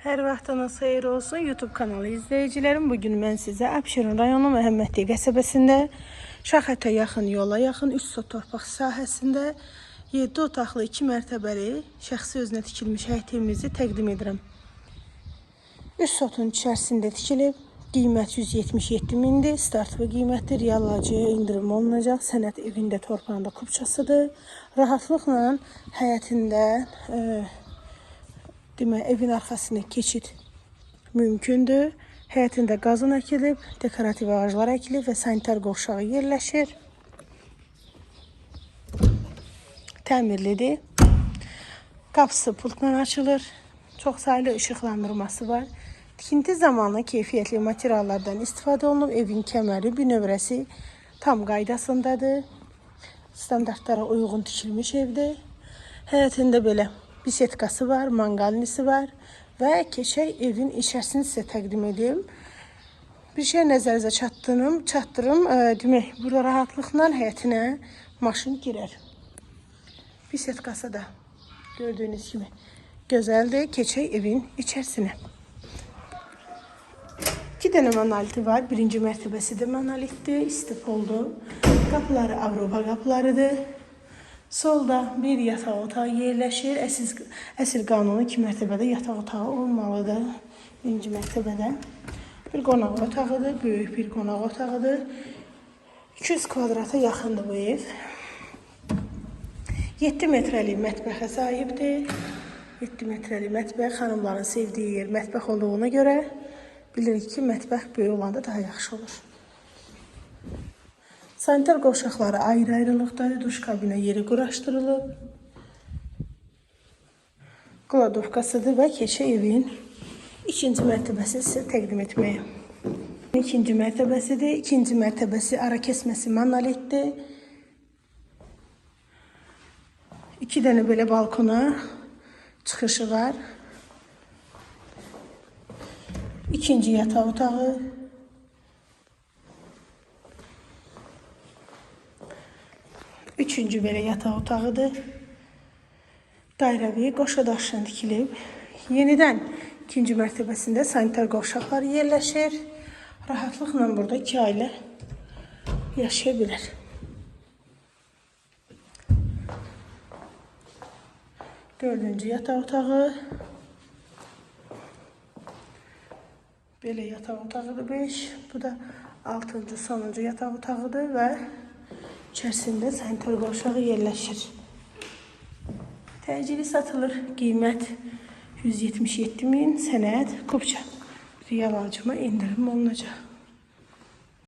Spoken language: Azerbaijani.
Hər vaxtınız xeyir olsun YouTube kanalı izləyicilərim. Bugün mən sizə Abşeron rayonu Məhəmmədli qəsəbəsində Şaxətə yaxın yola yaxın 3 sot torpaq sahəsində 7 otaqlı 2 mərtəbəli şəxsi özünə tikilmiş həyət evimizi təqdim edirəm. 3 sotun içərisində tikilib. Qiymət 177 mindir. Startlı qiymətdir. Realacıya indirim olunacaq. Sənət evində torpağında kupçasıdır. Rahatlıqla həyətində evin arxasına keçid mümkündür. Həyətində qazın əkilib, dekorativ ağaclar əkilib və sanitar qovşağı yerləşir. Təmirlidir. Qapısı pultla açılır. Çox saylı işıqlandırması var. Tikinti zamanı keyfiyyətli materiallardan istifadə olunub. Evin kəməri, bünövrəsi tam qaydasındadır. Standartlara uyğun tikilmiş evdir. Həyətində belə bisetkası var, manqalnisi var və keçək evin içərisini sizə təqdim edeyim. Bir şey nəzərinizə çatdırım. Demək, burada rahatlıqla həyətinə maşın girər. Bisetkası da gördüyünüz kimi gözəldir. Keçək evin içərisinə. 2 dənə monoliti var. Birinci mərtəbəsi də monolitdir, istifoldur. Qapıları Avropa qapılarıdır. Solda bir yataq otağı yerləşir. Əsl qanunu 2 mərtəbədə yataq otağı olmalıdır. Birinci mərtəbədə. Bir qonaq otağıdır. Böyük bir qonaq otağıdır. 200 kvadrata yaxındır bu ev. 7 metrəlik mətbəxə sahibdir. 7 metrəlik mətbəx xanımların sevdiyi yer mətbəx olduğuna görə bilirik ki, mətbəx böyük olanda daha yaxşı olur. Sanitar qovşaqları ayrı-ayrılıqdadır. Duş kabinə yeri quraşdırılıb. Qladovkasıdır və keçək evin ikinci mərtəbəsini sizə təqdim etməyə. İkinci mərtəbəsidir. İkinci mərtəbəsi ara kəsməsi monolitdir. 2 dənə belə balkona çıxışı var. İkinci yataq otağı. Üçüncü belə yataq otağıdır. Dairəvi qoşa daşdan tikilib. Yenidən ikinci mərtəbəsində sanitar qovşaqlar yerləşir. Rahatlıqla burada 2 ailə yaşaya bilər. Dördüncü yataq otağı. Belə yataq otağıdır 5. Bu da 6-cı, sonuncu yataq otağıdır və içərisində sanitar qovşağı yerləşir. Təcili satılır. Qiymət 177 min, sənəd kupça. Real acıma indirim olunacaq.